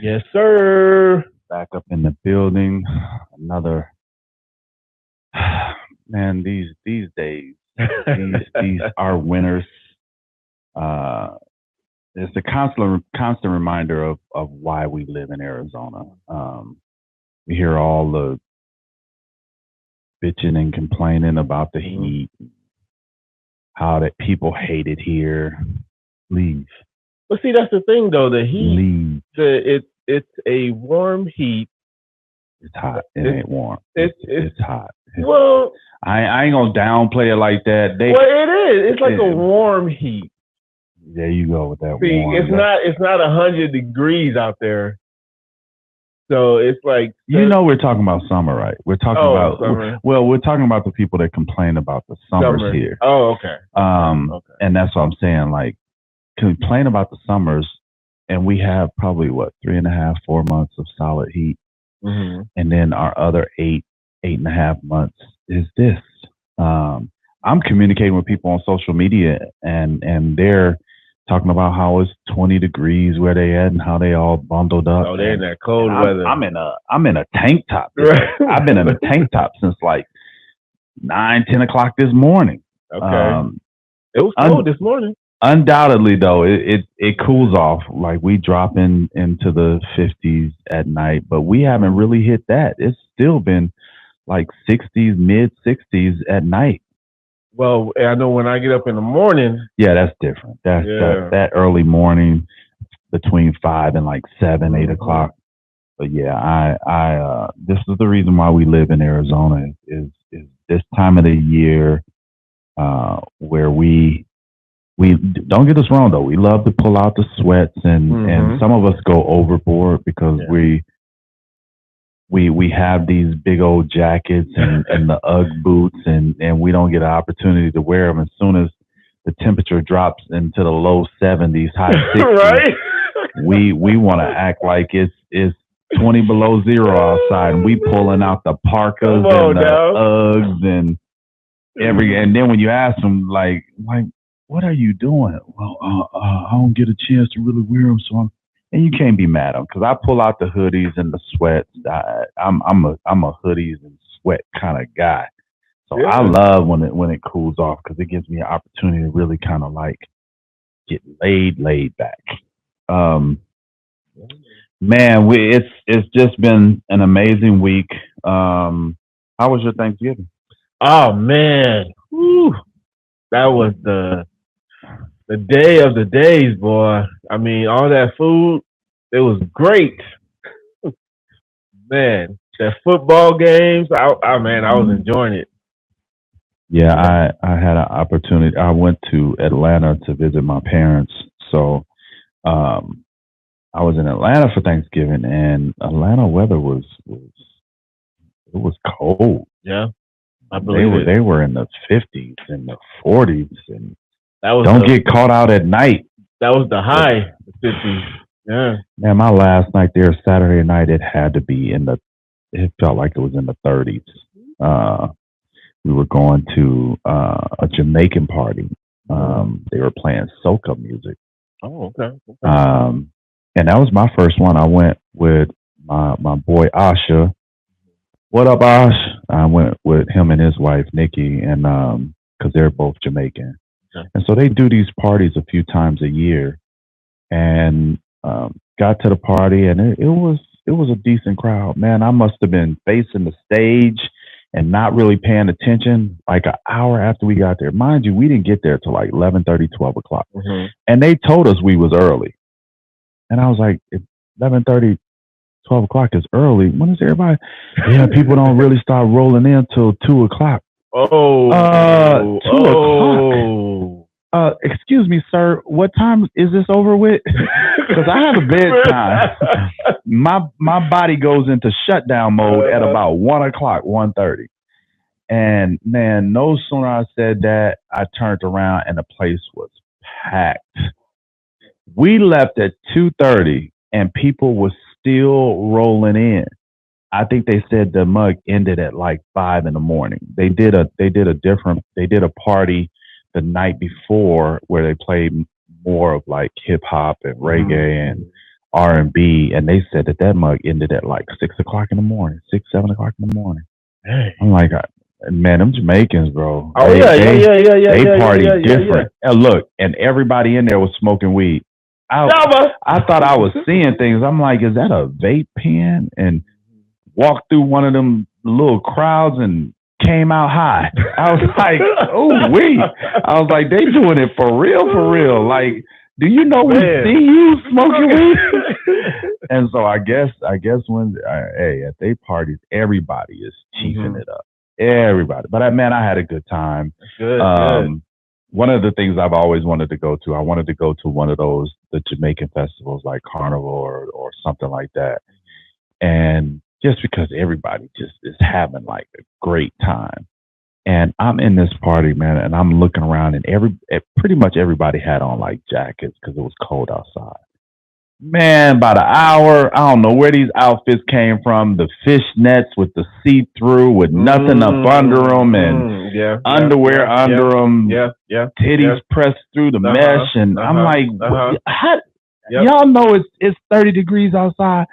Yes, sir. Back up in the building. Another man. These days, these are winners. Uh, it's a constant reminder of why we live in Arizona. We hear all the bitching and complaining about the heat, how that people hate it here. Leave. But see, that's the thing, though. The heat, Leave. it's a warm heat. It's hot. It ain't warm. It's hot. Well, I ain't gonna downplay it like that. Well, it is. It's like a warm heat. There you go with that. See, warm. it's not 100 degrees out there. So it's like we're talking about summer, right? We're talking about summer. Well, we're talking about the people that complain about the summers here. Oh, okay. Okay. And that's what I'm saying. Like, complain about the summers, and we have probably 3.5, 4 months of solid heat, and then our other 8.5 months is this. I'm communicating with people on social media, and they're talking about how it's 20 degrees where they at and how they all bundled up. Oh, they're in that cold weather. I'm in a tank top. I've been in a tank top since like 9, 10 o'clock this morning. Okay. It was cold this morning. Undoubtedly, though, it cools off. Like, we drop into the 50s at night, but we haven't really hit that. It's still been like 60s, mid 60s at night. Well, I know when I get up in the morning. Yeah, that's different. That early morning between 5 and like 7, 8 o'clock. But yeah, I this is the reason why we live in Arizona is this time of the year where we don't get us wrong though. We love to pull out the sweats and some of us go overboard because we have these big old jackets and the UGG boots and we don't get an opportunity to wear them as soon as the temperature drops into the low 70s, high 60s. Right? We want to act like it's 20 below zero outside, and we pulling out the parkas and the Uggs and and then when you ask them like what are you doing? Well, I don't get a chance to really wear them, so and you can't be mad at them because I pull out the hoodies and the sweats. I'm a hoodies and sweat kind of guy, so I love when it cools off because it gives me an opportunity to really kind of like get laid back. Man, it's just been an amazing week. How was your Thanksgiving? Oh man, whew. That was the day of the days, boy. I mean, all that food, it was great. Man, that football games, I was enjoying it. Yeah, I had an opportunity. I went to Atlanta to visit my parents, so I was in Atlanta for Thanksgiving, and Atlanta weather was cold. Yeah, I believe they were in the 50s and the 40s, and that was don't get caught out at night. That was the high, the 50s. Yeah. Man, my last night there, Saturday night, it had to be it felt like it was in the 30s. We were going to a Jamaican party. They were playing soca music. Oh, okay. And that was my first one. I went with my boy Asha. What up, Ash? I went with him and his wife Nikki, and because they're both Jamaican, and so they do these parties a few times a year. And got to the party, and it was a decent crowd. Man, I must have been facing the stage and not really paying attention like an hour after we got there. Mind you, we didn't get there till like 11:30, 12 o'clock, and they told us we was early. And I was like, 11:30, 12 o'clock is early. When is everybody? Yeah, people don't really start rolling in till 2 o'clock. 2 o'clock. Excuse me, sir. What time is this over with? Because I have a bedtime. My body goes into shutdown mode at about 1 o'clock, 1:30. And man, no sooner I said that, I turned around and the place was packed. We left at 2:30 and people were still rolling in. I think they said the mug ended at like 5 in the morning. They did a party the night before where they played more of like hip hop and reggae and R&B, and they said that mug ended at like 6 o'clock in the morning, 6, 7 o'clock in the morning. Hey. I'm like, man, them Jamaicans, bro. Oh They party different. And look, and everybody in there was smoking weed. I thought I was seeing things. I'm like, is that a vape pen? And walked through one of them little crowds and came out high. I was like, oh, wait. I was like, they doing it for real. Like, do you know we see you smoking weed? And so I guess when at their parties, everybody is chiefing it up. Everybody. But I had a good time. Good. One of the things I've always wanted to go to, I wanted to go to one of those, the Jamaican festivals like Carnival or something like that. And just because everybody just is having like a great time. And I'm in this party, man, and I'm looking around, and pretty much everybody had on like jackets because it was cold outside. Man, about an hour, I don't know where these outfits came from. The fishnets with the see-through with nothing up under them, and underwear under them. Titties pressed through the mesh, and I'm like, how, y'all know it's 30 degrees outside.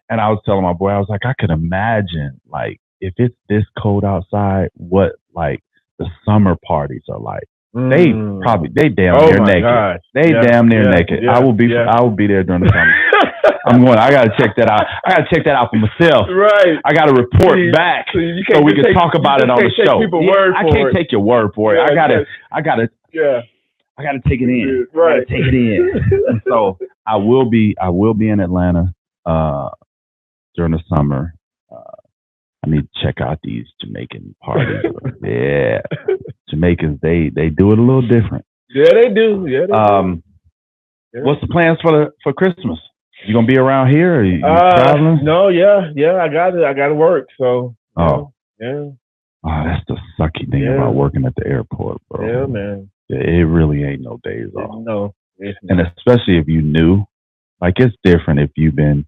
And I was telling my boy, I was like, I could imagine, like, if it's this cold outside, what, like, the summer parties are like. They damn near naked. Gosh. They damn near naked. Yeah, I will be there during the summer. I got to check that out. I got to check that out for myself. Right. I got to report back so we can talk about it on the show. I can't take your word for it. I got to take it in. Right. I got to take it in. And so I will be in Atlanta during the summer. I need to check out these Jamaican parties. Yeah. Jamaicans, they do it a little different. Yeah, they do. Yeah, they do. What's the plans for Christmas? You gonna be around here? Or you traveling? No, I got to work. So yeah. Oh, that's the sucky thing about working at the airport, bro. Yeah, man. It really ain't no days off. No, and especially if you new, like it's different if you've been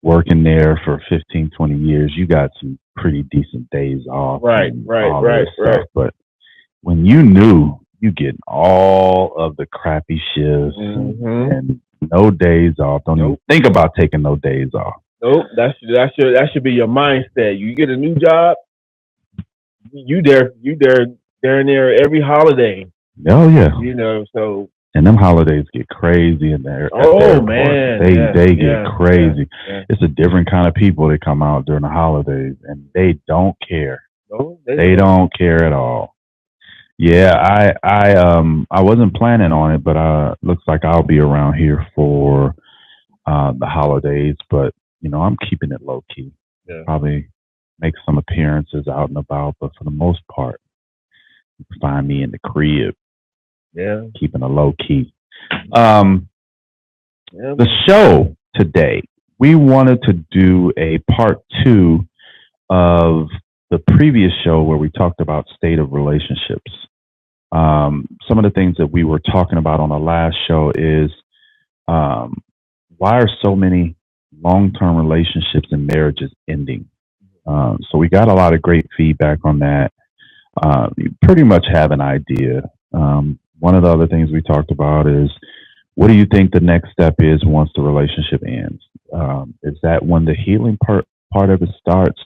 working there for 15, 20 years. You got some pretty decent days off. Right. But when you new, you get all of the crappy shifts and no days off. Don't even think about taking no days off. Nope. That should be your mindset. You get a new job, you there and there every holiday. Oh yeah. You know, so. And them holidays get crazy in there. Oh man, they get crazy. Yeah. It's a different kind of people that come out during the holidays, and they don't care. No, they don't care at all. Yeah, I wasn't planning on it, but looks like I'll be around here for the holidays. But you know, I'm keeping it low key. Yeah. Probably make some appearances out and about, but for the most part, you can find me in the crib. Yeah, keeping a low key. The show today, we wanted to do a part 2 of the previous show where we talked about state of relationships. Some of the things that we were talking about on the last show is why are so many long-term relationships and marriages ending? So we got a lot of great feedback on that. You pretty much have an idea. One of the other things we talked about is, what do you think the next step is once the relationship ends? Is that when the healing part of it starts?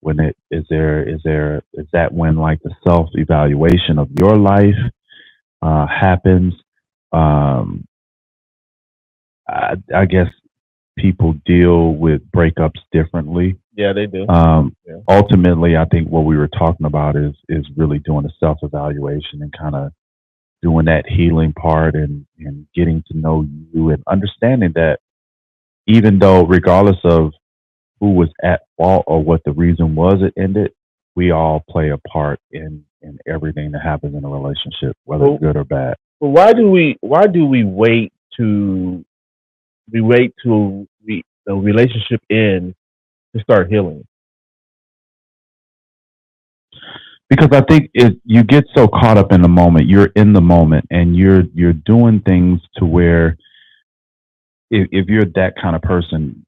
When is that when like the self-evaluation of your life happens? I guess people deal with breakups differently. Yeah, they do. Ultimately, I think what we were talking about is really doing a self-evaluation and kind of doing that healing part and getting to know you and understanding that even though regardless of who was at fault or what the reason was it ended, we all play a part in everything that happens in a relationship, whether it's good or bad. But why do we wait to the relationship end to start healing? Because I think you get so caught up in the moment, you're in the moment, and you're doing things to where if you're that kind of person,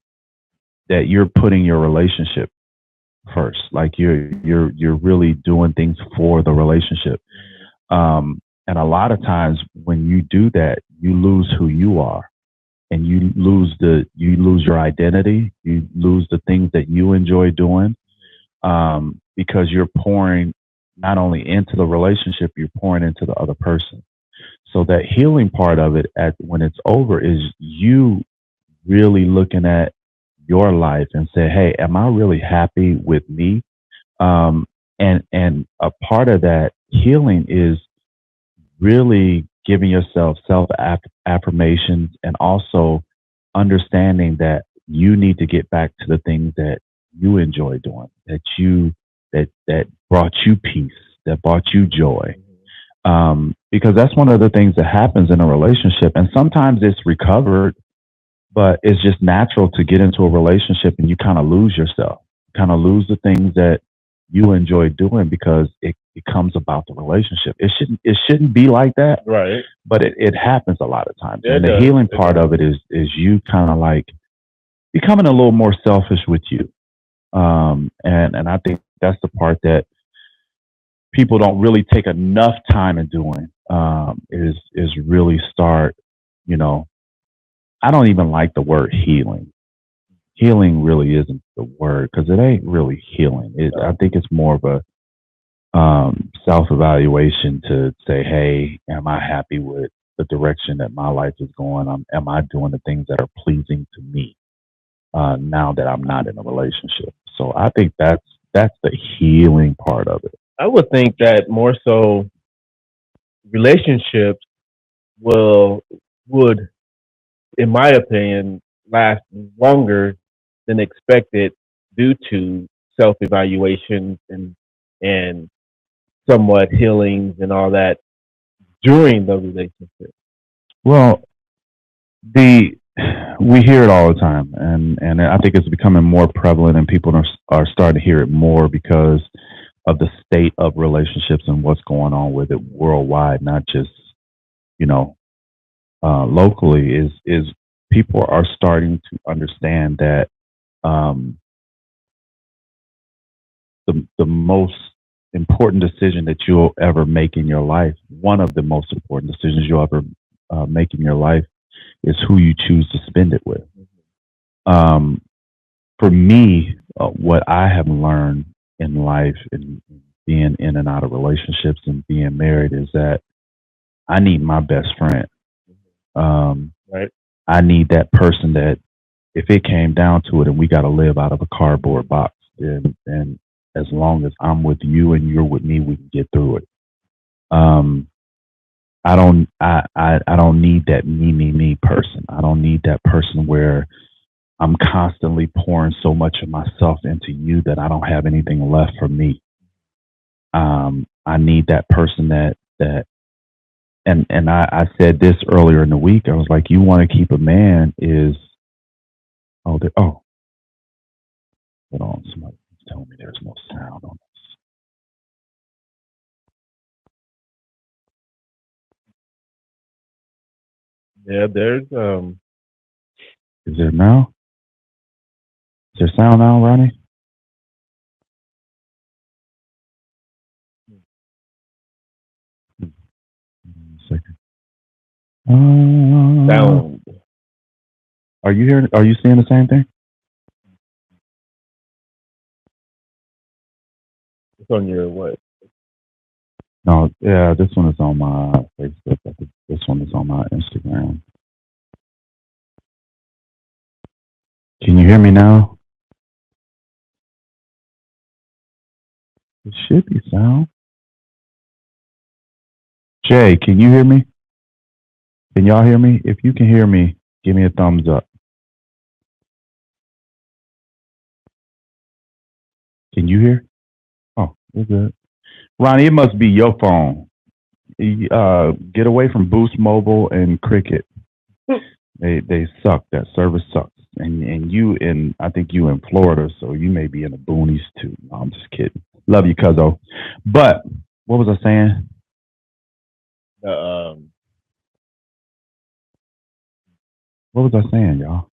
that you're putting your relationship first, like you're really doing things for the relationship. And a lot of times when you do that, you lose who you are. and you lose your identity, you lose the things that you enjoy doing, because you're pouring not only into the relationship, you're pouring into the other person. So that healing part of it, at when it's over, is you really looking at your life and say, "Hey, am I really happy with me?" And a part of that healing is really giving yourself self affirmations, and also understanding that you need to get back to the things that you enjoy doing, that brought you peace, that brought you joy. Because that's one of the things that happens in a relationship, and sometimes it's recovered, but it's just natural to get into a relationship and you kind of lose yourself, kind of lose the things that you enjoy doing, because it becomes about the relationship. It shouldn't be like that, Right. but it happens a lot of times. Yeah, And it the does. healing It part does. of it is you kind of like becoming a little more selfish with you. And I think that's the part that people don't really take enough time in doing, is really start, you know, I don't even like the word healing. Healing really isn't the word, because it ain't really healing. I think it's more of a self evaluation to say, hey, am I happy with the direction that my life is going? Am I doing the things that are pleasing to me, now that I'm not in a relationship? So I think that's the healing part of it. I would think that more so relationships will would, in my opinion, last longer than expected due to self evaluations and somewhat healings and all that during the relationship. Well, the we hear it all the time, and I think it's becoming more prevalent, and people are starting to hear it more because of the state of relationships and what's going on with it worldwide, not just, you know, locally. Is people are starting to understand that, um, the most important decision that you'll ever make in your life, one of the most important decisions you'll ever make in your life, is who you choose to spend it with. Um, for me, what I have learned in life and being in and out of relationships and being married is that I need my best friend. Um, Right. I need that person that, if it came down to it and we got to live out of a cardboard box, and as long as I'm with you and you're with me, we can get through it. Um, I don't need that me person. I don't need that person where I'm constantly pouring so much of myself into you that I don't have anything left for me. I need that person that and I said this earlier in the week. I was like, you want to keep a man is, oh, hold on, somebody's telling me there's no sound on Yeah, there's this. Is there now? Is there sound now, Ronnie? One second. sound. Are you hearing? Are you seeing the same thing? It's on your what? No, yeah, this one is on my Facebook. I think this one is on my Instagram. Can you hear me now? It should be sound. Jay, can you hear me? Can y'all hear me? If you can hear me, give me a thumbs up. Can you hear? Oh, we're good. Ronnie, it must be your phone. Get away from Boost Mobile and Cricket. They suck. That service sucks. And you in, I think you in Florida, so you may be in the boonies too. No, I'm just kidding. Love you, cuzzo. But what was I saying? The What was I saying, y'all?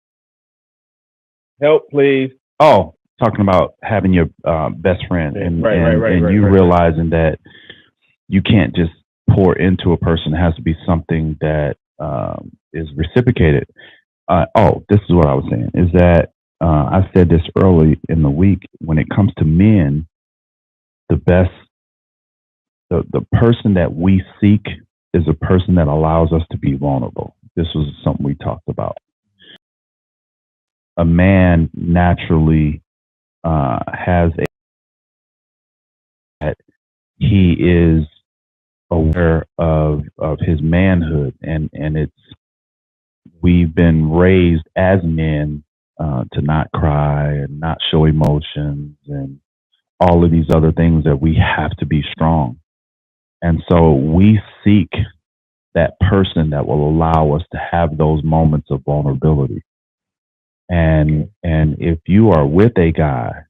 help, please. Oh, talking about having your best friend, and Right, right, right, and right, you right, right. realizing that you can't just pour into a person. It has to be something that is reciprocated. This is what I was saying. Is that I said this early in the week. When it comes to men, the best, the person that we seek is a person that allows us to be vulnerable. This was something we talked about. A man naturally has a that he is aware of his manhood, and it's we've been raised as men to not cry and not show emotions and all of these other things that we have to be strong. And so we seek that person that will allow us to have those moments of vulnerability. And if you are with a guy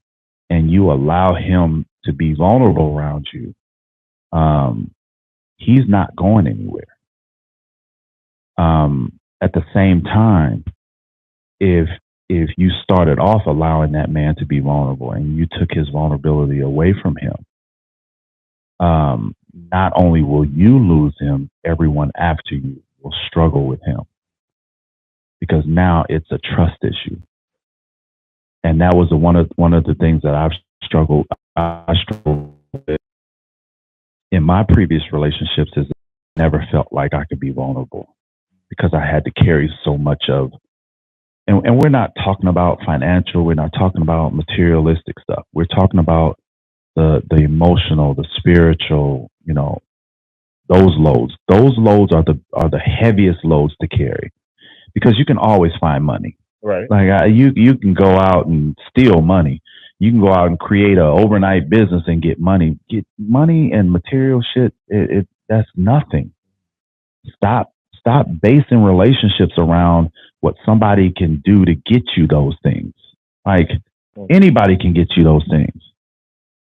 and you allow him to be vulnerable around you, he's not going anywhere. At the same time, if you started off allowing that man to be vulnerable and you took his vulnerability away from him, not only will you lose him, everyone after you will struggle with him, because now it's a trust issue. And that was one of the things that I struggled with in my previous relationships, is I never felt like I could be vulnerable because I had to carry so much of, and we're not talking about financial, we're not talking about materialistic stuff. We're talking about the emotional, the spiritual, those loads. Those loads are the heaviest loads to carry, because you can always find money. Right. Like you can go out and steal money. You can go out and create an overnight business and get money. Get money and material shit. That's nothing. Stop basing relationships around what somebody can do to get you those things. Like anybody can get you those things.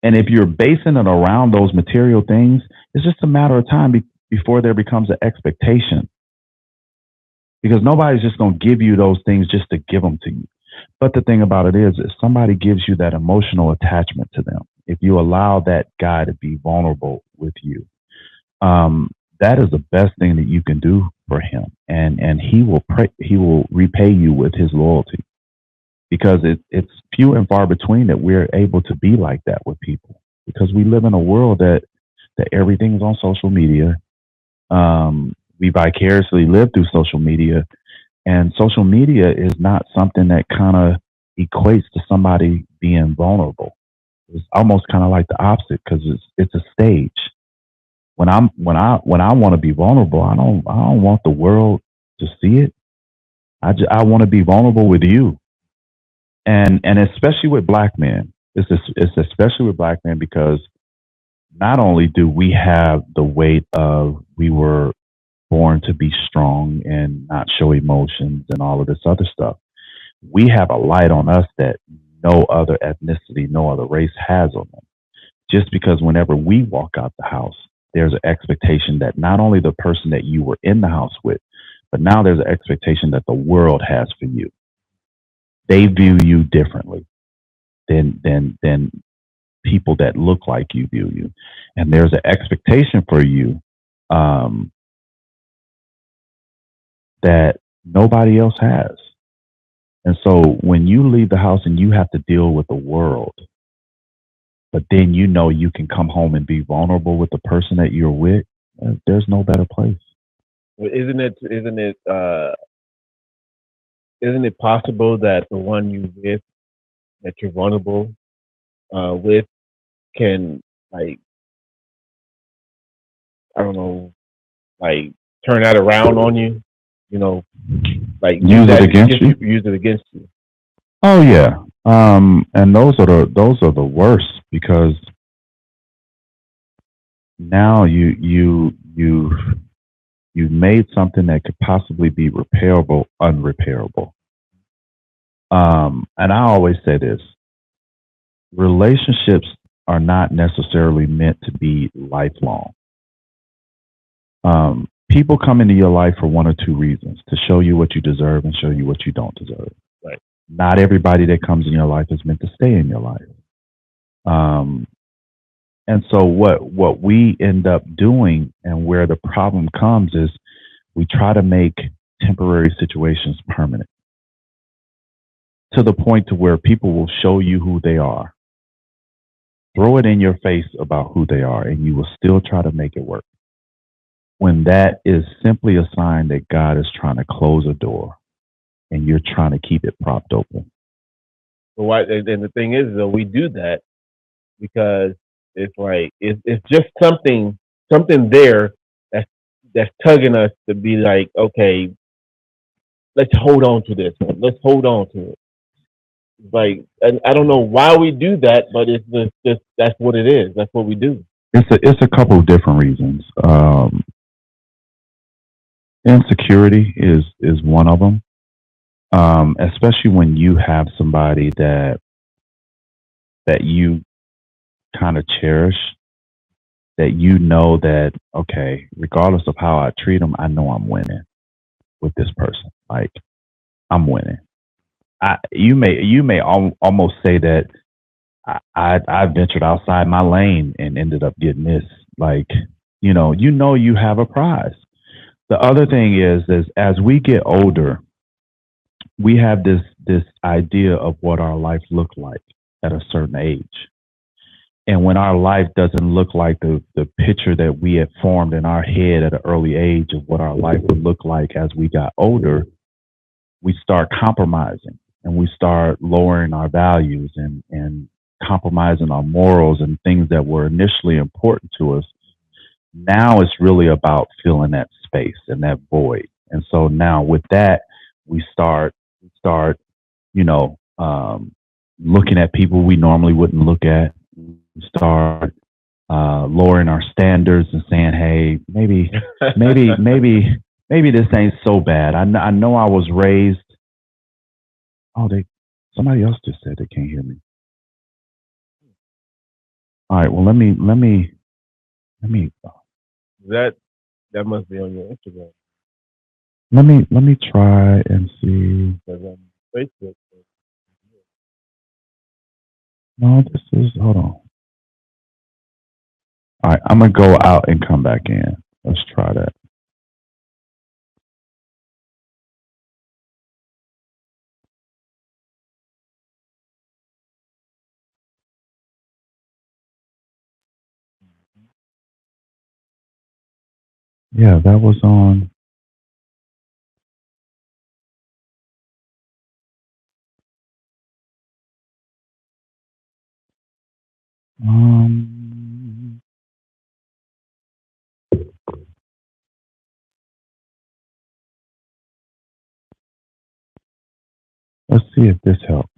And if you're basing it around those material things, it's just a matter of time before there becomes an expectation. Because nobody's just going to give you those things just to give them to you. But the thing about it is, if somebody gives you that emotional attachment to them, if you allow that guy to be vulnerable with you, that is the best thing that you can do for him. And he will repay you with his loyalty, because it's few and far between that we're able to be like that with people, because we live in a world that everything is on social media. We vicariously live through social media, and social media is not something that kind of equates to somebody being vulnerable. It's almost kind of like the opposite, because it's a stage. When I want to be vulnerable, I don't want the world to see it. I want to be vulnerable with you, and especially with black men. It's especially with black men, because not only do we have the weight of we were born to be strong and not show emotions and all of this other stuff, we have a light on us that no other ethnicity, no other race has on them. Just because whenever we walk out the house, there's an expectation that not only the person that you were in the house with, but now there's an expectation that the world has for you. They view you differently than people that look like you view you. And there's an expectation for you that nobody else has. And so when you leave the house and you have to deal with the world, but then you can come home and be vulnerable with the person that you're with, there's no better place. Well, isn't it possible that the one that you're vulnerable with can, like, I don't know, like, turn that around on you? Like use it against you. Use it against you. Oh yeah, and those are the worst, because now you've made something that could possibly be repairable unrepairable. And I always say this: relationships are not necessarily meant to be lifelong. People come into your life for one or two reasons: to show you what you deserve and show you what you don't deserve. Right. Not everybody that comes in your life is meant to stay in your life. And so what we end up doing, and where the problem comes, is we try to make temporary situations permanent to the point to where people will show you who they are, throw it in your face about who they are, and you will still try to make it work. When that is simply a sign that God is trying to close a door and you're trying to keep it propped open. But why? And the thing is, though, we do that because it's like it's just something there that's tugging us to be like, okay, let's hold on to this one. Let's hold on to it. Like, and I don't know why we do that, but it's just that's what it is. That's what we do. It's a couple of different reasons. Insecurity is one of them, especially when you have somebody that you kind of cherish, that you know that, okay, regardless of how I treat them, I know I'm winning with this person. Like, I'm winning. You may almost say that I ventured outside my lane and ended up getting this. Like, you have a prize. The other thing is as we get older, we have this idea of what our life looked like at a certain age. And when our life doesn't look like the picture that we had formed in our head at an early age of what our life would look like as we got older, we start compromising and we start lowering our values and compromising our morals and things that were initially important to us. Now it's really about filling that space and that void. And so now with that, we start, looking at people we normally wouldn't look at. We start lowering our standards and saying, "Hey, maybe this ain't so bad." I know I was raised. Oh, somebody else just said they can't hear me. All right. Well, let me. That must be on your Instagram. Let me try and see. Because on Facebook. No, this is. Hold on. All right, I'm gonna go out and come back in. Let's try that. Yeah, that was on. Um, let's see if this helps.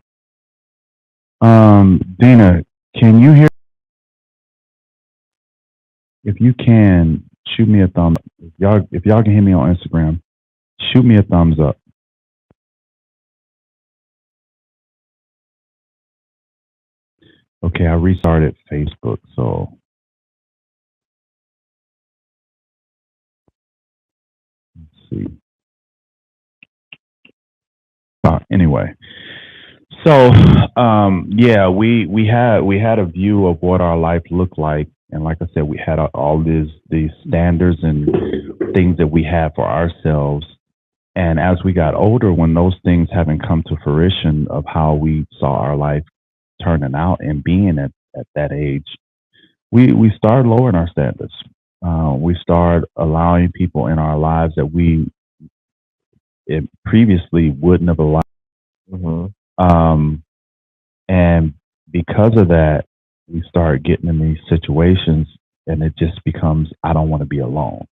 Dina, can you hear? If you can, shoot me a thumb. If y'all can hear me on Instagram, shoot me a thumbs up. Okay, I restarted Facebook, so let's see. Anyway, so yeah, we had a view of what our life looked like, and like I said, we had all these standards and things that we had for ourselves. And as we got older, when those things haven't come to fruition of how we saw our life turning out and being at that age, we started lowering our standards. We started allowing people in our lives that we previously wouldn't have allowed. Mm-hmm. And because of that, we start getting in these situations, and it just becomes, I don't want to be alone.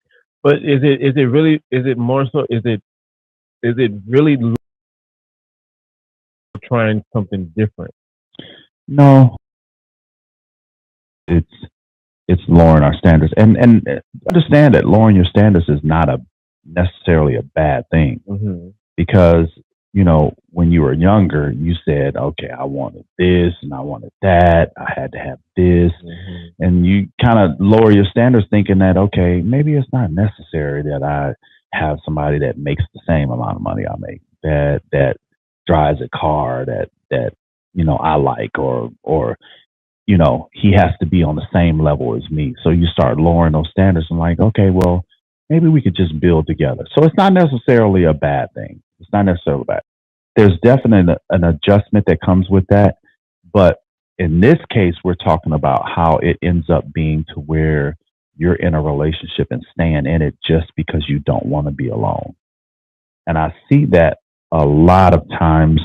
But is it really? Is it more so? Is it really trying something different? No, it's lowering our standards, and understand that lowering your standards is not necessarily a bad thing, mm-hmm. because when you were younger, you said, okay, I wanted this and I wanted that. I had to have this. Mm-hmm. And you kind of lower your standards thinking that, okay, maybe it's not necessary that I have somebody that makes the same amount of money I make, that drives a car that I like, or he has to be on the same level as me. So you start lowering those standards and like, okay, well, maybe we could just build together. So it's not necessarily a bad thing. It's not necessarily bad. There's definitely an adjustment that comes with that. But in this case, we're talking about how it ends up being to where you're in a relationship and staying in it just because you don't want to be alone. And I see that a lot of times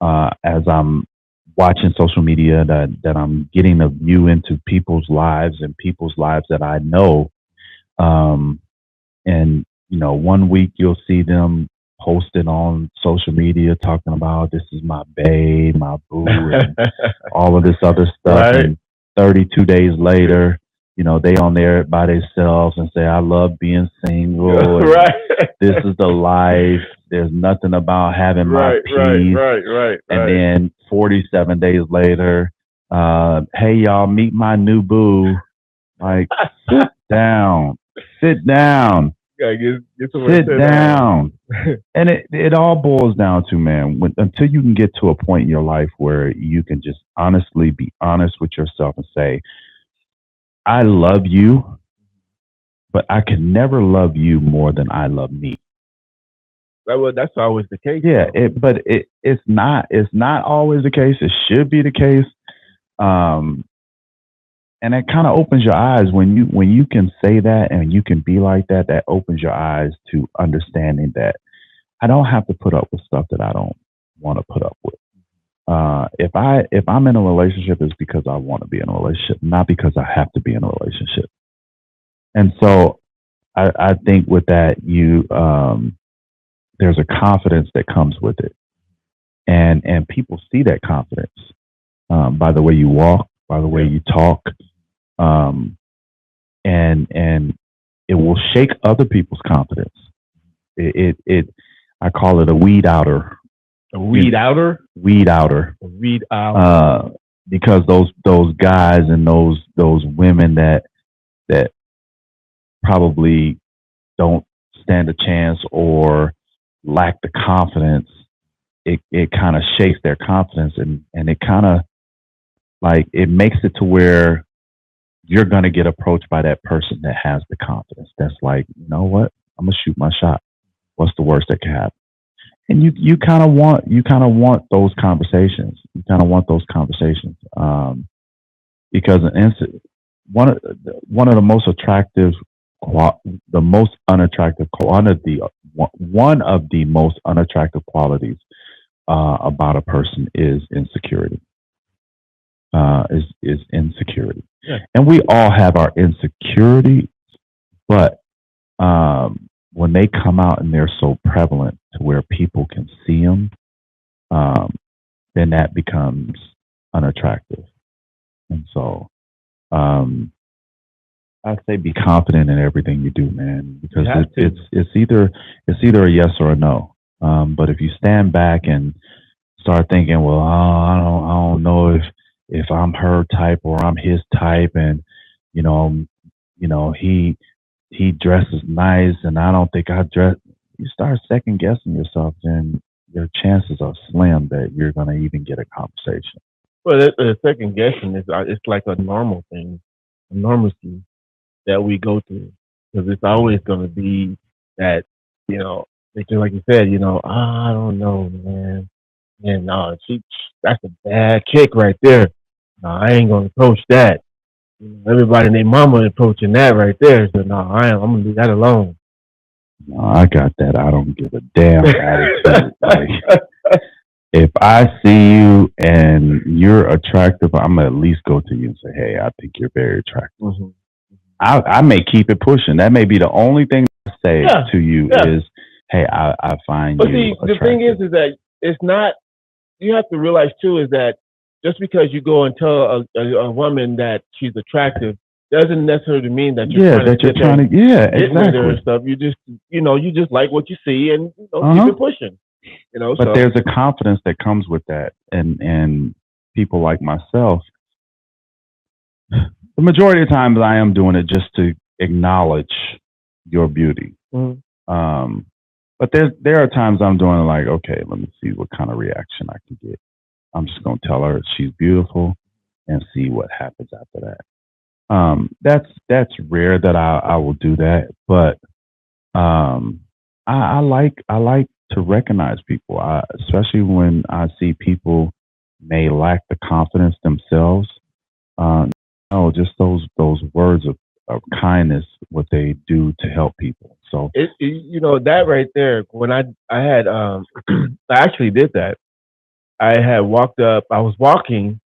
as I'm watching social media, that I'm getting a view into people's lives and people's lives that I know. Um, and, you know, one week you'll see them posted on social media talking about this is my babe, my boo, and all of this other stuff. Right. And 32 days later, you know, they on there by themselves and say, I love being single. And Right. this is the life. There's nothing about having my Right. peace. Right. And then 47 days later, hey, y'all, meet my new boo. Like, down, sit down, Gotta get somewhere to sit sit down. And it all boils down to, man, until you can get to a point in your life where you can just honestly be honest with yourself and say, I love you, but I can never love you more than I love me. That's always the case. Yeah, though. but it's not always the case. It should be the case. And it kind of opens your eyes when you can say that and you can be like that. That opens your eyes to understanding that I don't have to put up with stuff that I don't want to put up with. If I'm in a relationship, it's because I want to be in a relationship, not because I have to be in a relationship. And so I think with that, there's a confidence that comes with it, and people see that confidence by the way you walk, by the way you talk, and it will shake other people's confidence. I call it a weed outer. A weed outer? Weed outer. A weed out. Because those guys and those women that probably don't stand a chance or lack the confidence, it kind of shakes their confidence, and it kind of like it makes it to where you're going to get approached by that person that has the confidence. That's like, you know what? I'm gonna shoot my shot. What's the worst that can happen? And you kind of want those conversations. You kind of want those conversations because one of the most attractive, the most unattractive, one of the most unattractive qualities about a person is insecurity. Is insecurity, and we all have our insecurities, but when they come out and they're so prevalent to where people can see them, then that becomes unattractive. And so, I say be confident in everything you do, man, because it's either a yes or a no. But if you stand back and start thinking, well, I don't know if I'm her type or I'm his type, and you know he dresses nice and I don't think I dress. You start second guessing yourself, then your chances are slim that you're going to even get a conversation. Well, the second guessing is it's like a normal thing, a normalcy that we go through, because it's always going to be that, just like you said, I don't know, man, and no, that's a bad kick right there. No, I ain't gonna approach that. Everybody and their mama approaching that right there. So no, I'm gonna leave that alone. No, I got that. I don't give a damn attitude. Like, if I see you and you're attractive, I'm gonna at least go to you and say, "Hey, I think you're very attractive." Mm-hmm. I may keep it pushing. That may be the only thing I say to you is, "Hey, I find but you." But see, the thing is that it's not. You have to realize too is that just because you go and tell a woman that she's attractive doesn't necessarily mean that you're trying to get with her and stuff. You just like what you see and keep it pushing. But there's a confidence that comes with that, and people like myself, the majority of times I am doing it just to acknowledge your beauty. Mm-hmm. But there are times I'm doing it like, okay, let me see what kind of reaction I can get. I'm just going to tell her she's beautiful and see what happens after that. That's rare that I will do that, but Um, I like to recognize people, especially when I see people may lack the confidence themselves. Uh, no, just those words of kindness, what they do to help people. So, That right there. When I had I actually did that. I had walked up. I was walking,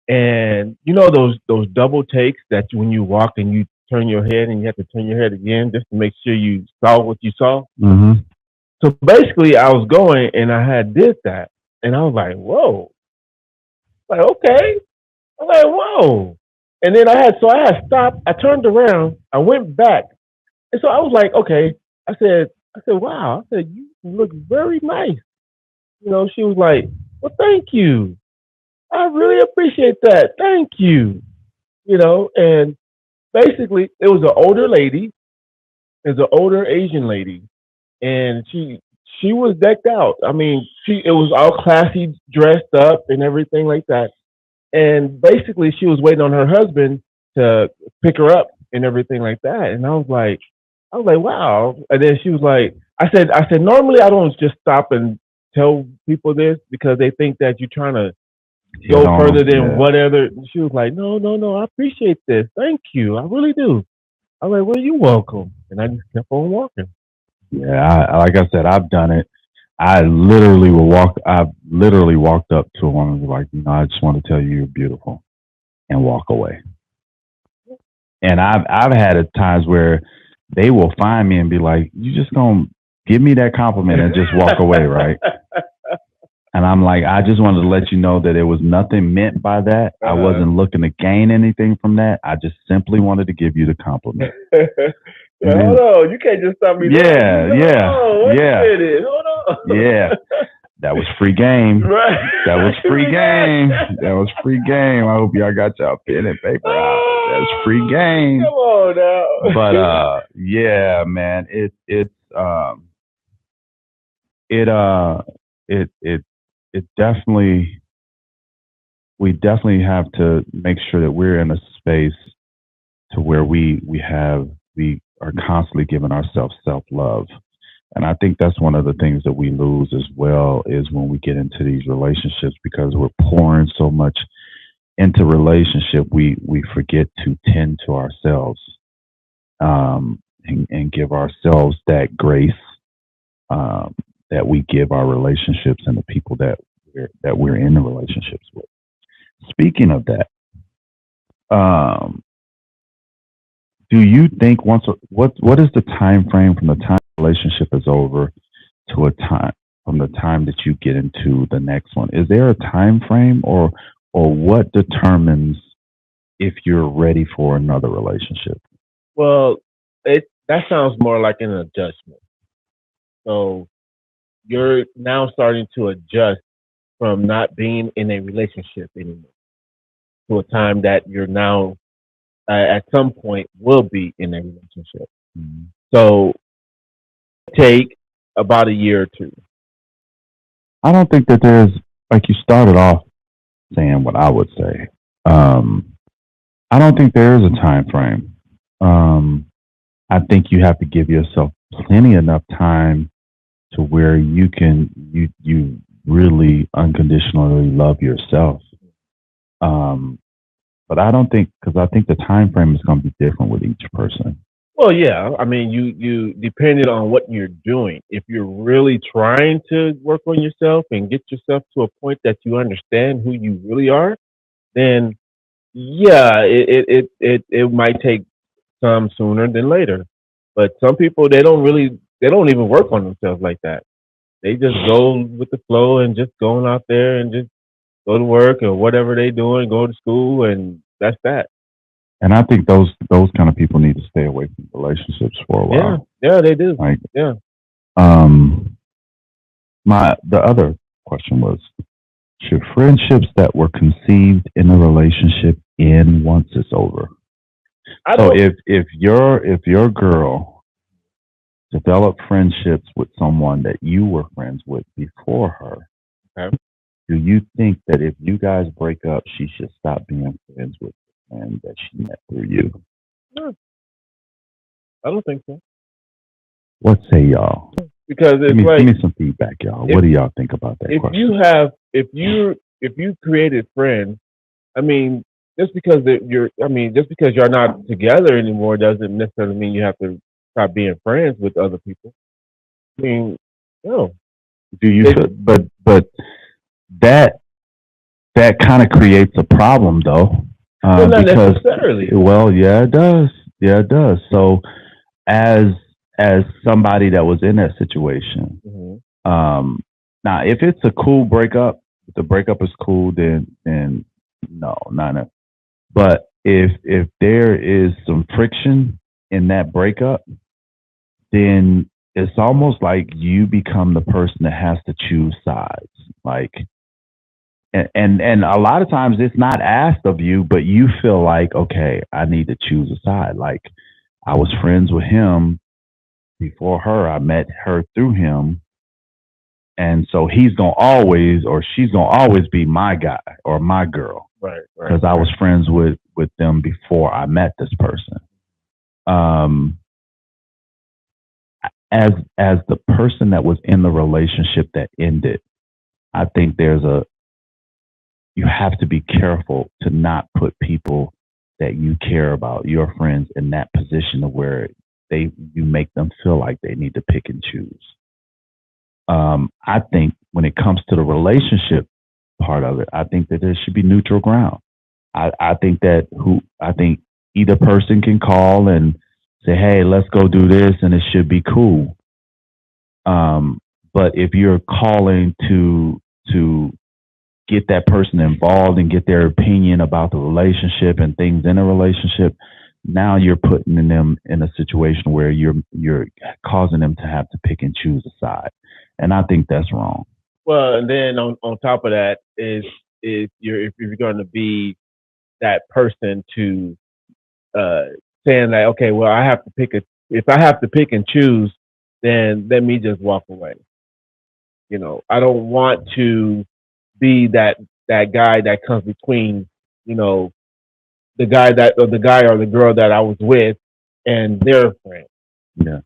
and those double takes that when you walk and you turn your head and you have to turn your head again just to make sure you saw what you saw. hmm So basically, I was going and I had did that, and I was like, "Whoa!" Like, okay, I'm like, "Whoa!" And then I had stopped. I turned around. I went back, and so I was like, "Okay." I said, "Wow." I said, "You look very nice." She was like, "Well, thank you. I really appreciate that. Thank you." And basically, it was an older lady. It was an older Asian lady, and she was decked out. I mean, it was all classy, dressed up, and everything like that. And basically, she was waiting on her husband to pick her up and everything like that. And I was like, wow. And then she was like, I said, normally I don't just stop and tell people this because they think that you're trying to hit go on further them. than Yeah, whatever. She was like, no, no, no, I appreciate this. Thank you. I really do. I was like, well, you're welcome. And I just kept on walking. yeah. Like I said, I've done it. I literally will walk. I've literally walked up to a woman and be like, I just want to tell you you're beautiful, and walk away. And I've had at times where they will find me and be like, "You just gonna give me that compliment and just walk away, right?" And I'm like, I just wanted to let you know that there was nothing meant by that. I uh-huh. wasn't looking to gain anything from that. I just simply wanted to give you the compliment. Yeah, And hold then, on. You can't just stop me there. yeah, Hold yeah, on. Wait a yeah, minute. Hold yeah. on. That was free game. Right. That was free game. Right. That was free game. I hope y'all got y'all pen and paper out. That's free Come game. on But now. yeah, man, it it it it definitely we definitely have to make sure that we're in a space to where we are constantly giving ourselves self love. And I think that's one of the things that we lose as well is when we get into these relationships because we're pouring so much into relationship, we forget to tend to ourselves and give ourselves that grace um, that we give our relationships and the people that we're in the relationships with. Speaking of that, um, do you think what is the time frame from the time the relationship is over to a time from the time that you get into the next one? Is there a time frame or what determines if you're ready for another relationship? Well, that sounds more like an adjustment. So you're now starting to adjust from not being in a relationship anymore to a time that you're now at some point will be in a relationship. Mhm. So take about a year or two. I don't think that there's like you started off saying what I would say. Um, I don't think there is a time frame. Um, I think you have to give yourself plenty enough time to where you really unconditionally love yourself. Um, but I don't think because I think the time frame is going to be different with each person. Well, yeah. I mean, you depending on what you're doing. If you're really trying to work on yourself and get yourself to a point that you understand who you really are, then yeah, it might take some sooner than later. But some people they don't even work on themselves like that. They just go with the flow and just going out there and just go to work or whatever they doing, go to school, and that's that. And I think those kind of people need to stay away from relationships for a Yeah, while. yeah, they do. Like Yeah. um, the other question was, should friendships that were conceived in a relationship end once it's over? I So don't. if your girl developed friendships with someone that you were friends with before her, Okay. do you think that if you guys break up, she should stop being friends with the friend that she met through you? No, I don't think so. What say y'all? because Give it's me give like me some feedback, y'all. if What do y'all think about that if question? you have if you created friends, I mean, just because just because you're not together anymore doesn't necessarily mean you have to stop being friends with other people. I mean, no, Do you it, feel? But that that kind of creates a problem, though, well, not because necessarily. well, yeah, it does. Yeah, it does. So as as somebody that was in that situation, Hmm. um, now if it's a cool breakup, if the breakup is cool, then no, not a. But if there is some friction in that breakup, then it's almost like you become the person that has to choose sides. Like, and a lot of times it's not asked of you, but you feel like, okay, I need to choose a side. Like, I was friends with him before her. I met her through him, and so he's gonna always or she's gonna always be my guy or my girl Right, right, because I was friends with them before I met this person. Um, as the person that was in the relationship that ended, I think there's a you have to be careful to not put people that you care about, your friends, in that position of where you make them feel like they need to pick and choose. I think when it comes to the relationship part of it, I think that there should be neutral ground. I think either person can call and say, "Hey, let's go do this," and it should be cool. Um, but if you're calling to get that person involved and get their opinion about the relationship and things in a relationship, now you're putting them in a situation where you're causing them to have to pick and choose a side, and I think that's wrong. well, and then on top of that is if you're going to be that person to uh, saying that okay, well, I have to pick a if I have to pick and choose, then let me just walk away. I don't want to be that guy that comes between you know the guy or the girl that I was with and their friend. Yeah,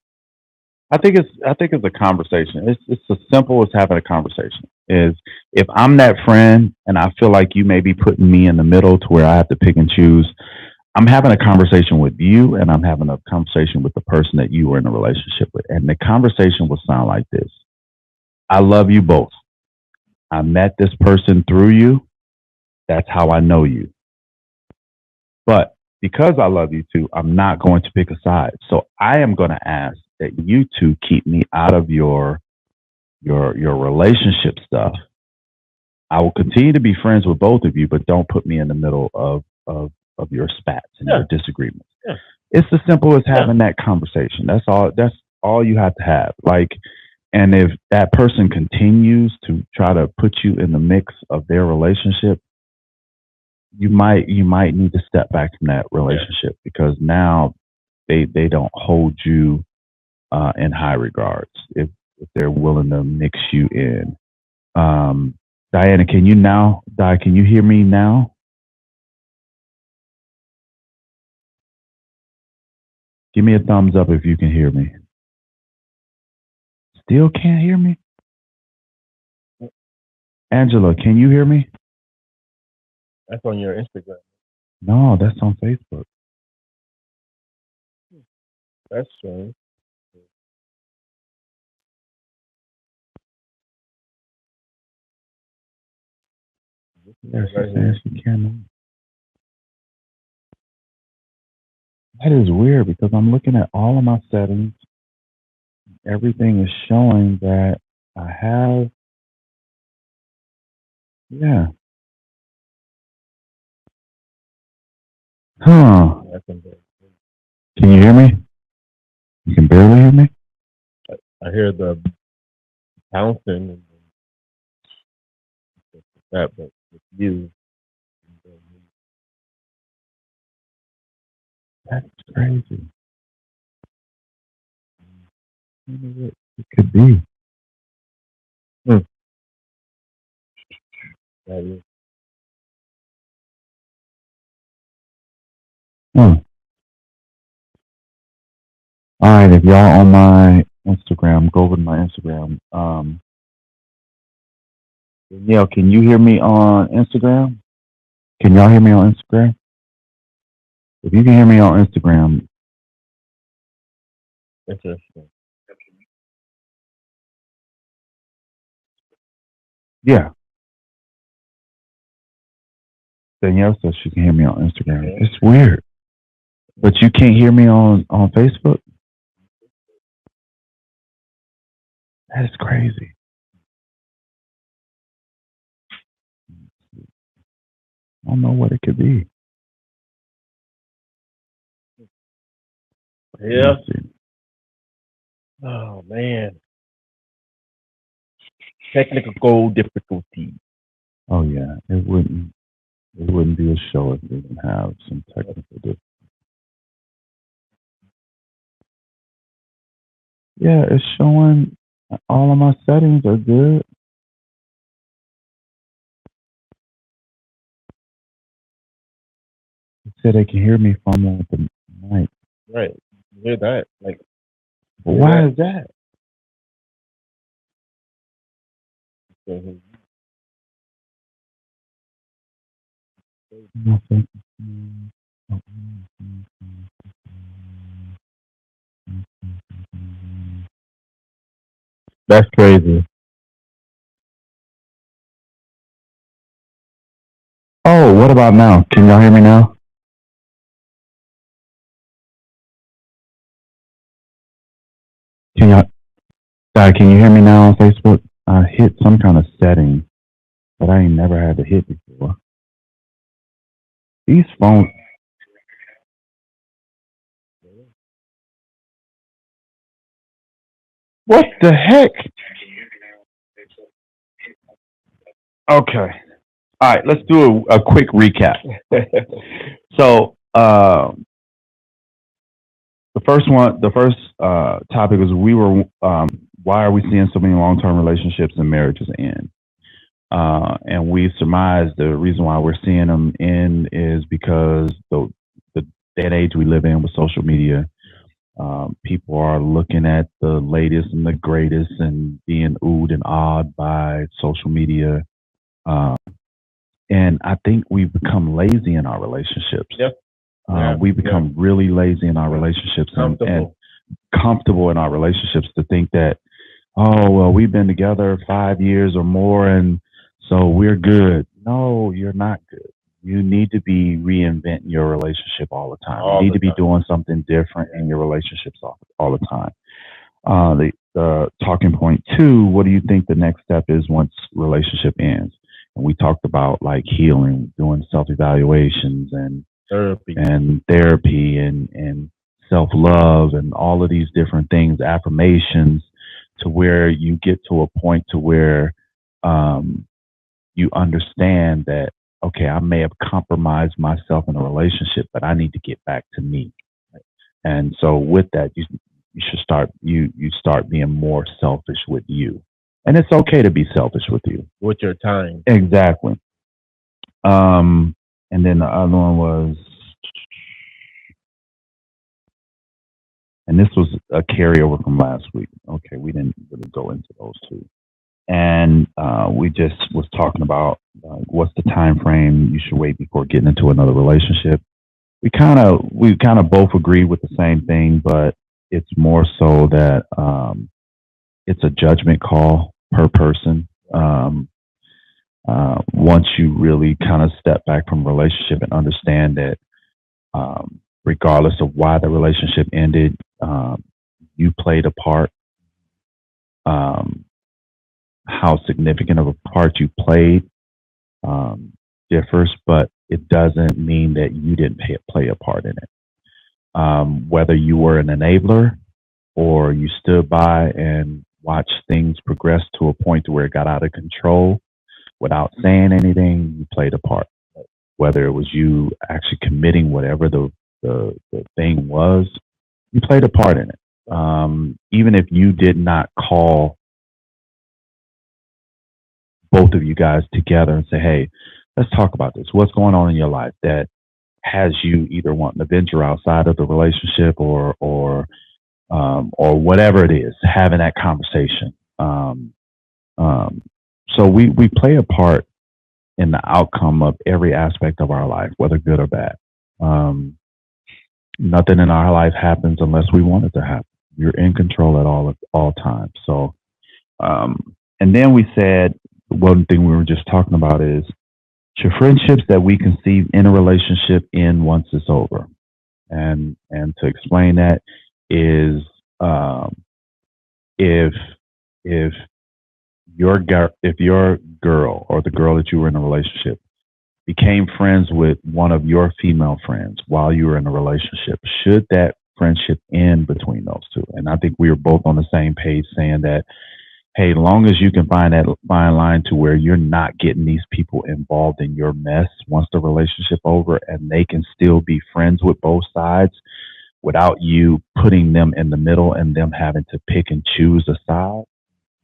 I think it's a conversation. It's as simple as having a conversation. Is if I'm that friend and I feel like you may be putting me in the middle to where I have to pick and choose, I'm having a conversation with you and I'm having a conversation with the person that you were in a relationship with. And the conversation will sound like this. I love you both. I met this person through you. That's how I know you. But because I love you too, I'm not going to pick a side. So I am going to ask that you two keep me out of your relationship stuff. I will continue to be friends with both of you, but don't put me in the middle of your spats and Yeah, your disagreements. yeah, It's as simple as yeah. having that conversation. That's all you have to have. Like, and if that person continues to try to put you in the mix of their relationship, you might need to step back from that Yeah. relationship because now they don't hold you in high regards if they're willing to mix you in. Um, Diana, can you hear me now? Give me a thumbs up if you can hear me. Still can't hear me? Angela, can you hear me? That's on your Instagram. No, that's on Facebook. That's strange. Yeah, she's Right saying here. she cannot. That is weird because I'm looking at all of my settings. Everything is showing that I have, yeah. Huh. That's on Can you hear me? You can barely hear me? I hear the bouncing and that, but with you, That's crazy. I wonder what it could be. hmm, that is. Hmm. All right, if y'all on my Instagram. Go over to my Instagram. Danielle, can you hear me on Instagram? Can y'all hear me on Instagram? If you can hear me on Instagram, Interesting. yeah. Danielle says she can hear me on Instagram. Yeah. It's weird. But you can't hear me on Facebook? That is crazy. I don't know what it could be. Yeah. Let's see. Oh man. Technical difficulty. Oh yeah, it wouldn't be a show if we didn't have some technical difficulties. Yeah, it's showing all of my settings are good. It said they can hear me from the mic. Right. You hear that? Like, But why is that? mhm. Nothing. That's crazy. Oh, what about now? Can y'all hear me now? Can you hear me now on Facebook? I hit some kind of setting that I ain't never had to hit before. These phones. What the heck? Okay. All right, let's do a quick recap. So, the first topic was why are we seeing so many long-term relationships and marriages end? And we surmised the reason why we're seeing them end is because the day and age we live in with social media, people are looking at the latest and the greatest and being oohed and awed by social media. And I think we've become lazy in our relationships. Yep. Yeah, we become really lazy in our relationships and comfortable in our relationships to think that, oh, well, we've been together 5 years or more, and so we're good. No, you're not good. You need to be reinventing your relationship all the time. You need to be doing something different in your relationships all the time. The talking point 2, what do you think the next step is once relationship ends? And we talked about like healing, doing self-evaluations and therapy and self-love and all of these different things, affirmations, to where you get to a point to where you understand that, okay, I may have compromised myself in a relationship, but I need to get back to me. And so with that, you should start being more selfish with you. And it's okay to be selfish with you. With your time. Exactly. And then the other one was, and this was a carryover from last week. Okay, we didn't really go into those two. And we just was talking about what's the time frame you should wait before getting into another relationship. We kind of both agree with the same thing, but it's more so that it's a judgment call per person. Once you really kind of step back from a relationship and understand that regardless of why the relationship ended, you played a part. How significant of a part you played differs, but it doesn't mean that you didn't play a part in it. Whether you were an enabler or you stood by and watched things progress to a point to where it got out of control without saying anything, you played a part. Whether it was you actually committing whatever the thing was, you played a part in it. Even if you did not call both of you guys together and say, hey, let's talk about this. What's going on in your life that has you either wanting to venture outside of the relationship or or whatever it is, having that conversation. Um, so we play a part in the outcome of every aspect of our life, whether good or bad. Um, Nothing in our life happens unless we want it to happen. You're in control at all times. So, and then we said one thing we were just talking about is your friendships that we conceive in a relationship in once it's over. And to explain that is if if if your girl or the girl that you were in a relationship became friends with one of your female friends while you were in a relationship, should that friendship end between those two? And I think we were both on the same page saying that, hey, long as you can find that fine line to where you're not getting these people involved in your mess once the relationship over, and they can still be friends with both sides without you putting them in the middle and them having to pick and choose a side.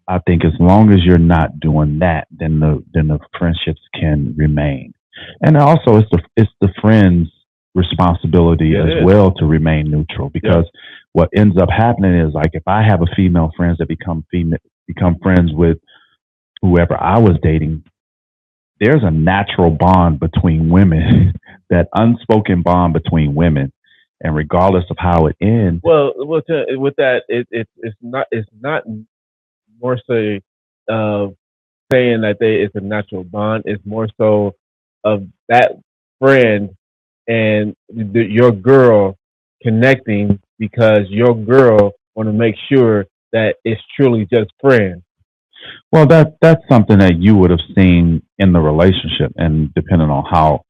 I think as long as you're not doing that, then the friendships can remain. And also, it's the friends' responsibility as well to remain neutral, because what ends up happening is, like, if I have a female friends that become friends with whoever I was dating, there's a natural bond between women, that unspoken bond between women, and regardless of how it ends. Well, with that, it's not more so saying that it's a natural bond. It's more so of that friend and your girl connecting, because your girl want to make sure that it's truly just friends. Well, that's something that you would have seen in the relationship, and depending on how,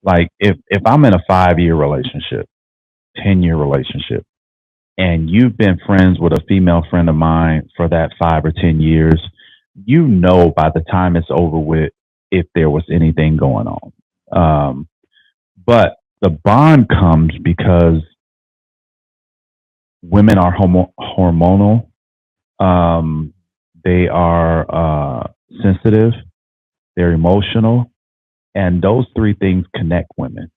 like, if I'm in a 5-year relationship, 10-year relationship, and you've been friends with a female friend of mine for that 5 or 10 years, you know by the time it's over with if there was anything going on. But the bond comes because women are hormonal. They are sensitive. They're emotional. And those three things connect women.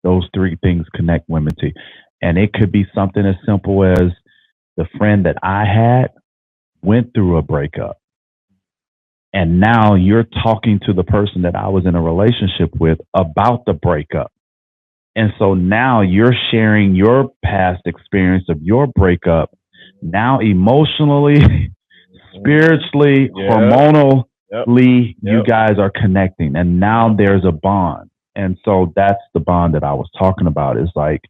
Those three things connect women to you. And it could be something as simple as the friend that I had went through a breakup. And now you're talking to the person that I was in a relationship with about the breakup. And so now you're sharing your past experience of your breakup. Now emotionally, spiritually, hormonally, you guys are connecting. And now there's a bond. And so that's the bond that I was talking about. Is like,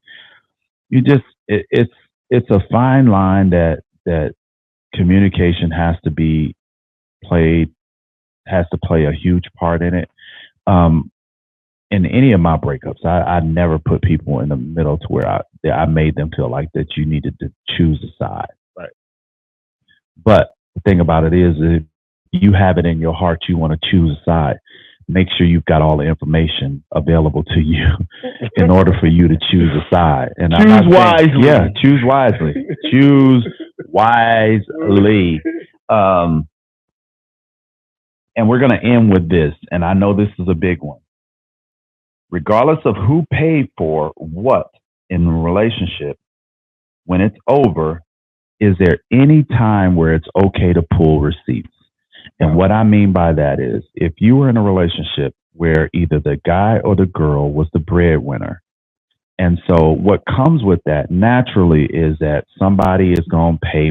it's a fine line that communication has to play a huge part in it. In any of my breakups, I never put people in the middle to where I made them feel like that you needed to choose a side. Right. But the thing about it is, if you have it in your heart, you want to choose a side, make sure you've got all the information available to you in order for you to choose a side. And choose wisely. Yeah, choose wisely. Choose wisely. And we're going to end with this, and I know this is a big one. Regardless of who paid for what in a relationship, when it's over, is there any time where it's okay to pull receipts? And what I mean by that is, if you were in a relationship where either the guy or the girl was the breadwinner, and so what comes with that naturally is that somebody is going to pay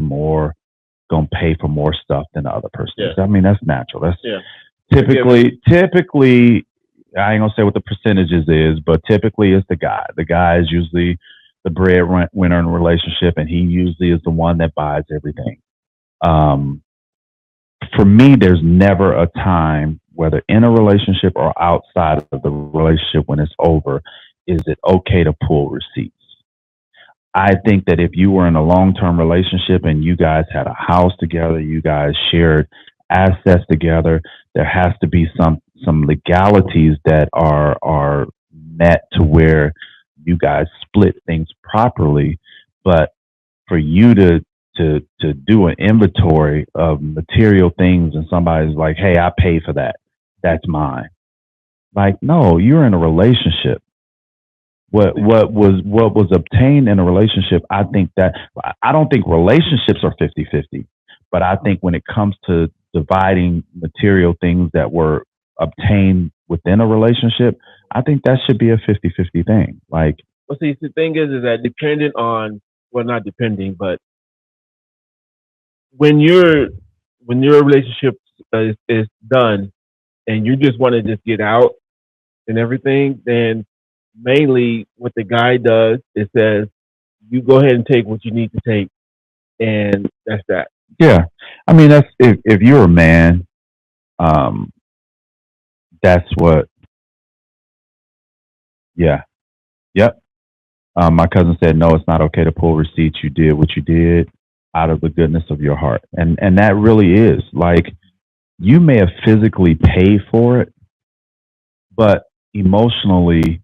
for more stuff than the other person. Yeah. I mean, that's natural. That's typically, I ain't gonna say what the percentages is, but typically it's the guy. The guy is usually the breadwinner in a relationship, and he usually is the one that buys everything. For me, there's never a time, whether in a relationship or outside of the relationship, when it's over, is it okay to pull receipts? I think that if you were in a long-term relationship and you guys had a house together, you guys shared assets together, there has to be some legalities that are met to where you guys split things properly. But for you to do an inventory of material things and somebody's like, hey, I paid for that, that's mine. Like, no, you're in a relationship. What was obtained in a relationship. I don't think relationships are 50-50, but I think when it comes to dividing material things that were obtained within a relationship, I think that should be a 50-50 thing. Like, Well, see, the thing is that depending on, well, not depending, but when you're when your relationship is done and you just want to just get out and everything, then mainly what the guy does is says, you go ahead and take what you need to take, and that's that. yeah, I mean, that's if you're a man, um, that's what. Yeah, yep. My cousin said, "No, it's not okay to pull receipts. You did what you did out of the goodness of your heart," and that really is like you may have physically paid for it, but emotionally,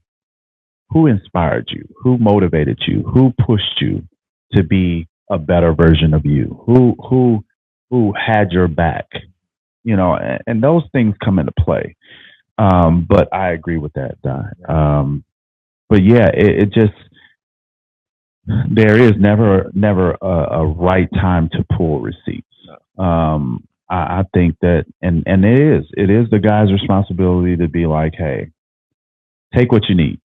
who inspired you? Who motivated you? Who pushed you to be a better version of you? Who had your back? And those things come into play. But I agree with that, Don. But yeah, it just there is never a right time to pull receipts. I think that, and it is the guy's responsibility to be like, hey, take what you need.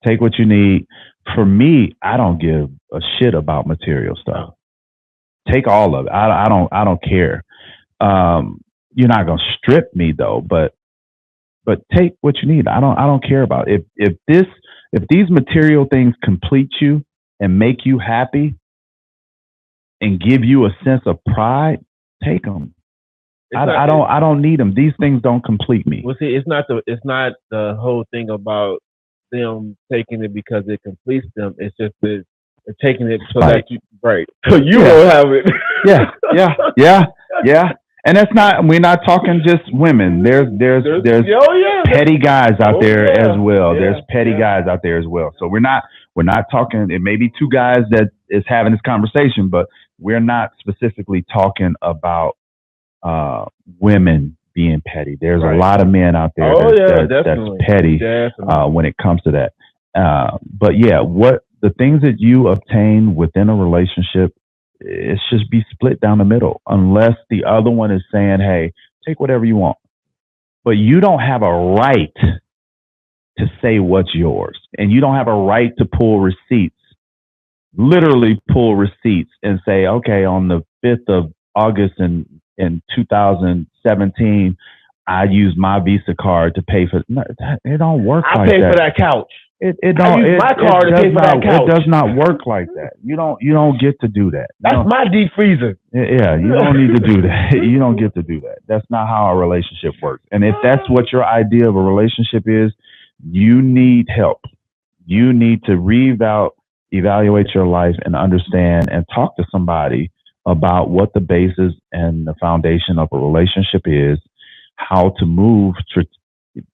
Take what you need. For me, I don't give a shit about material stuff. Take all of it. I don't care. You're not gonna strip me though, but take what you need. I don't care about it. If these material things complete you and make you happy and give you a sense of pride, take them. I don't need them. These things don't complete me. Well, see, it's not the whole thing about them taking it because it completes them. It's just that they're taking it so Right. that you right, so you Yeah. won't have it. Yeah. And that's not. We're not talking just women. There's oh yeah, petty guys out oh there yeah, as well. yeah, There's petty yeah. guys out there as well. So we're not talking. It may be two guys that is having this conversation, but we're not specifically talking about women being petty. There's a Right. lot of men out there Oh yeah, that's definitely, petty definitely. when it comes to that. But yeah, what the things that you obtain within a relationship, it should be split down the middle, unless the other one is saying, "Hey, take whatever you want," but you don't have a right to say what's yours, and you don't have a right to pull receipts, literally pull receipts, and say, "Okay, on the 5th of August in 2017, I used my Visa card to pay for." No, it don't work I like paid that. for that couch. It I don't. used my card to pay for that It couch. does not work like that. You don't get to do that. That's my deep freezer. Yeah, you don't need to do that. You don't get to do that. That's not how a relationship works. And if that's what your idea of a relationship is, you need help. You need to evaluate your life and understand and talk to somebody about what the basis and the foundation of a relationship is, how to move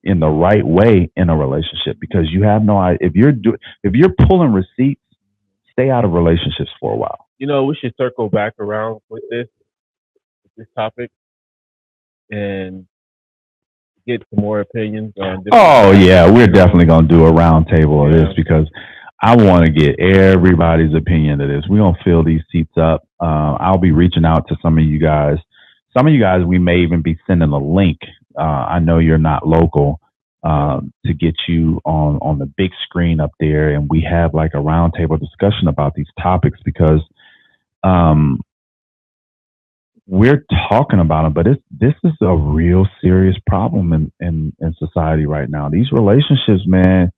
in the right way in a relationship, because you have no idea if you're pulling receipts, stay out of relationships for a while. We should circle back around with this topic and get some more opinions on different. Oh yeah, we're definitely gonna do a round table of this Yeah. because I want to get everybody's opinion of this. We're gonna fill these seats up. I'll be reaching out to some of you guys. Some of you guys, we may even be sending a link. I know you're not local, to get you on the big screen up there, and we have like a roundtable discussion about these topics because um, we're talking about them, but this is a real serious problem in society right now. These relationships, man,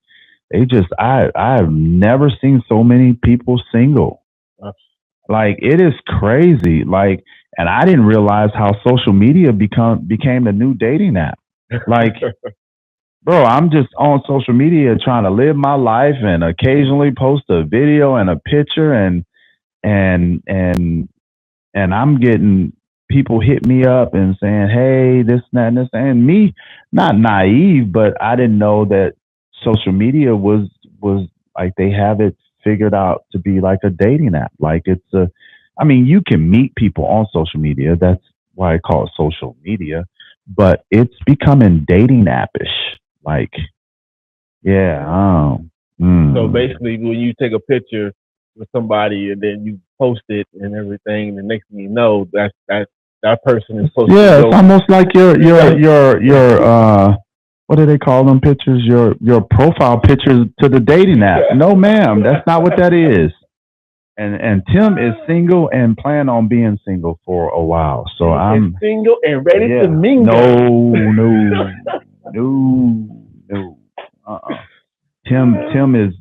I've never seen so many people single. Like, it is crazy. Like, and I didn't realize how social media became the new dating app. Like, bro, I'm just on social media trying to live my life and occasionally post a video and a picture, and and I'm getting people hit me up and saying, "Hey, this and that and this," and me, not naive, but I didn't know that social media was like they have it figured out to be like a dating app. Like, I mean, you can meet people on social media. That's why I call it social media, but it's becoming dating appish. Like, yeah, So basically, when you take a picture with somebody and then you post it and everything, the next thing you know, that person is supposed to Yeah, go. it's almost like your what do they call them pictures? Your profile pictures to the dating app. No, ma'am, that's not what that is. And Tim is single and plan on being single for a while. So I'm single and ready to mingle. No. Tim is.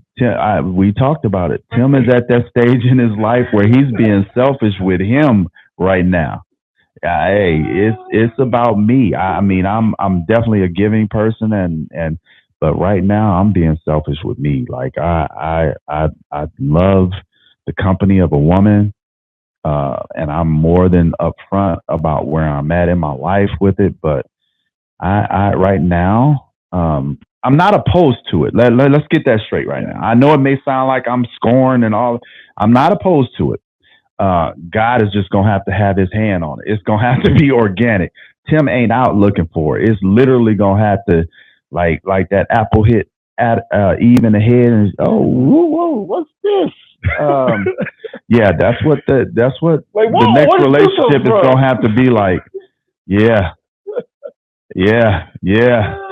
We talked about it. Tim is at that stage in his life where he's being selfish with him right now. Hey, it's about me. I mean, I'm definitely a giving person, and but right now I'm being selfish with me. Like I love the company of a woman, and I'm more than upfront about where I'm at in my life with it. But I right now, I'm not opposed to it. Let's get that straight right now. I know it may sound like I'm scorned and all. I'm not opposed to it. God is just gonna have to have his hand on it. It's gonna have to be organic. Tim ain't out looking for it. It's literally gonna have to, like that apple hit at Eve in the head, and whoa, what's this? Yeah, that's what the next relationship is gonna have to be like. Yeah.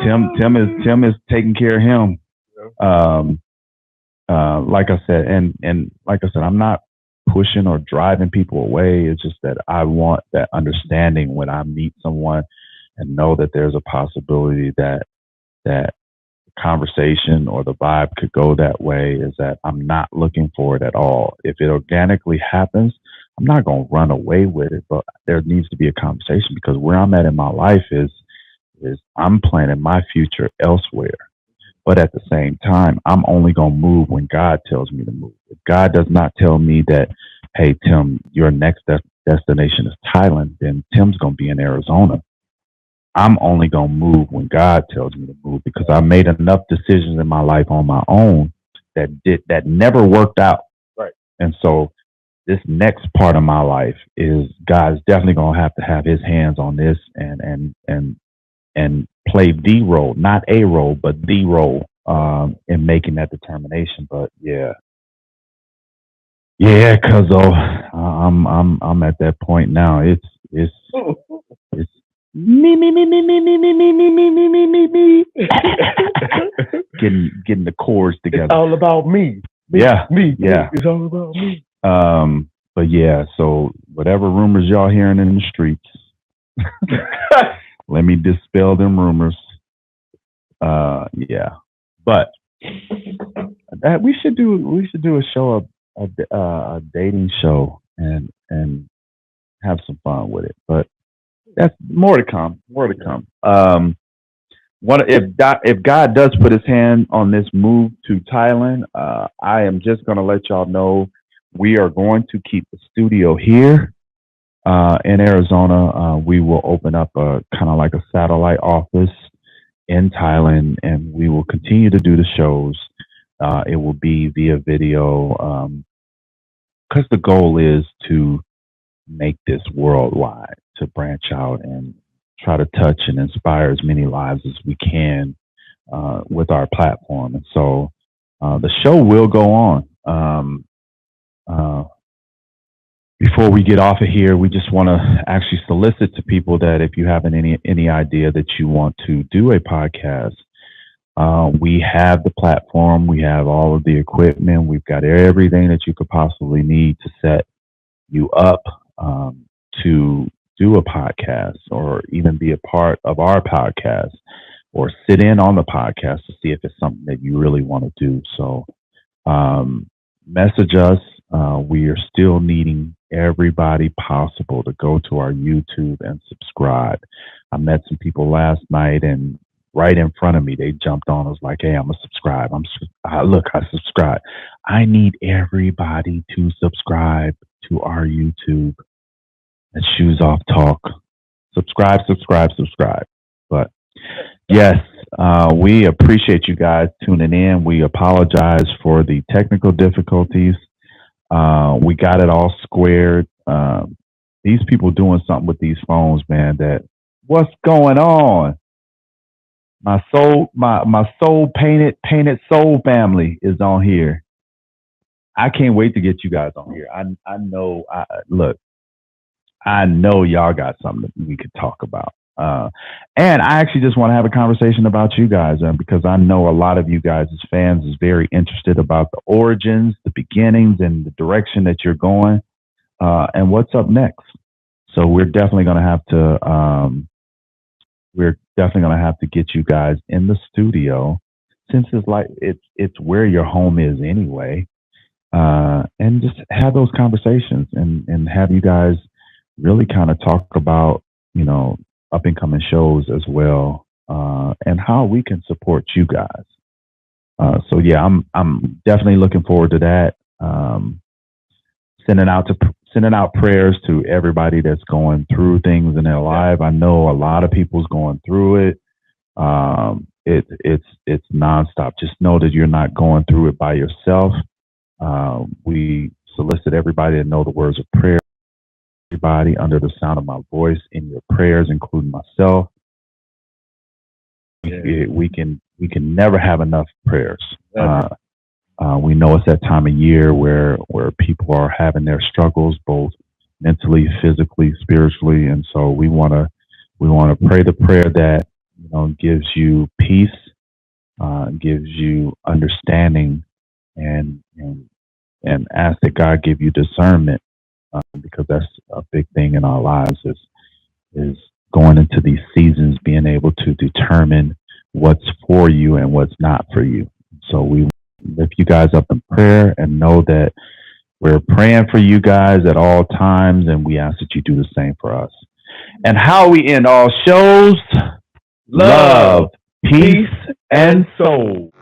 Tim is taking care of him. Like I said, and like I said, I'm not pushing or driving people away. It's just that I want that understanding when I meet someone and know that there's a possibility that conversation or the vibe could go that way, is that I'm not looking for it at all. If it organically happens, I'm not going to run away with it, but there needs to be a conversation, because where I'm at in my life is I'm planning my future elsewhere. But at the same time, I'm only going to move when God tells me to move. If God does not tell me that, hey, Tim, your next destination is Thailand, then Tim's going to be in Arizona. I'm only going to move when God tells me to move, because I made enough decisions in my life on my own that never worked out. Right. And so this next part of my life is God's definitely going to have his hands on this and play the role, not a role, but the role in making that determination. But yeah, cause I'm at that point now. It's me. Getting the chords together. It's all about me. Me. It's all about me. But yeah, so whatever rumors y'all hearing in the streets, let me dispel them rumors. Yeah, but that we should do a show, a dating show, and have some fun with it. But that's more to come. If God does put his hand on this move to Thailand, I am just going to let y'all know we are going to keep the studio here in Arizona. We will open up a kind of like a satellite office in Thailand, and we will continue to do the shows. It will be via video, because the goal is to make this worldwide, to branch out and try to touch and inspire as many lives as we can with our platform. And so the show will go on. Before we get off of here, we just want to actually solicit to people that if you have any idea that you want to do a podcast, we have the platform, we have all of the equipment, we've got everything that you could possibly need to set you up to do a podcast, or even be a part of our podcast, or sit in on the podcast to see if it's something that you really want to do. So message us. We are still needing everybody possible to go to our YouTube and subscribe. I met some people last night, and right in front of me, they jumped on. I was like, hey, I'm going to subscribe. I subscribe. I need everybody to subscribe to our YouTube at Shoes Off Talk. Subscribe. But yes, we appreciate you guys tuning in. We apologize for the technical difficulties. We got it all squared. These people doing something with these phones, man, what's going on? My soul painted soul family is on here. I can't wait to get you guys on here. I know. Look, I know y'all got something that we could talk about. And I actually just want to have a conversation about you guys, because I know a lot of you guys as fans is very interested about the origins, the beginnings, and the direction that you're going, and what's up next. So we're definitely going to have to get you guys in the studio, since it's where your home is anyway, and just have those conversations and have you guys really kind of talk about, up and coming shows as well, and how we can support you guys. So yeah, I'm definitely looking forward to that. Sending out prayers to everybody that's going through things in their life. I know a lot of people's going through it. It's nonstop. Just know that you're not going through it by yourself. We solicit everybody to know the words of prayer. Everybody under the sound of my voice in your prayers, including myself. Yeah. We can never have enough prayers. We know it's that time of year where people are having their struggles, both mentally, physically, spiritually, and so we want to pray the prayer that gives you peace, gives you understanding, and ask that God give you discernment, because that's a big thing in our lives is going into these seasons, being able to determine what's for you and what's not for you. So we lift you guys up in prayer and know that we're praying for you guys at all times, and we ask that you do the same for us. And how we end all shows: love, peace, and soul.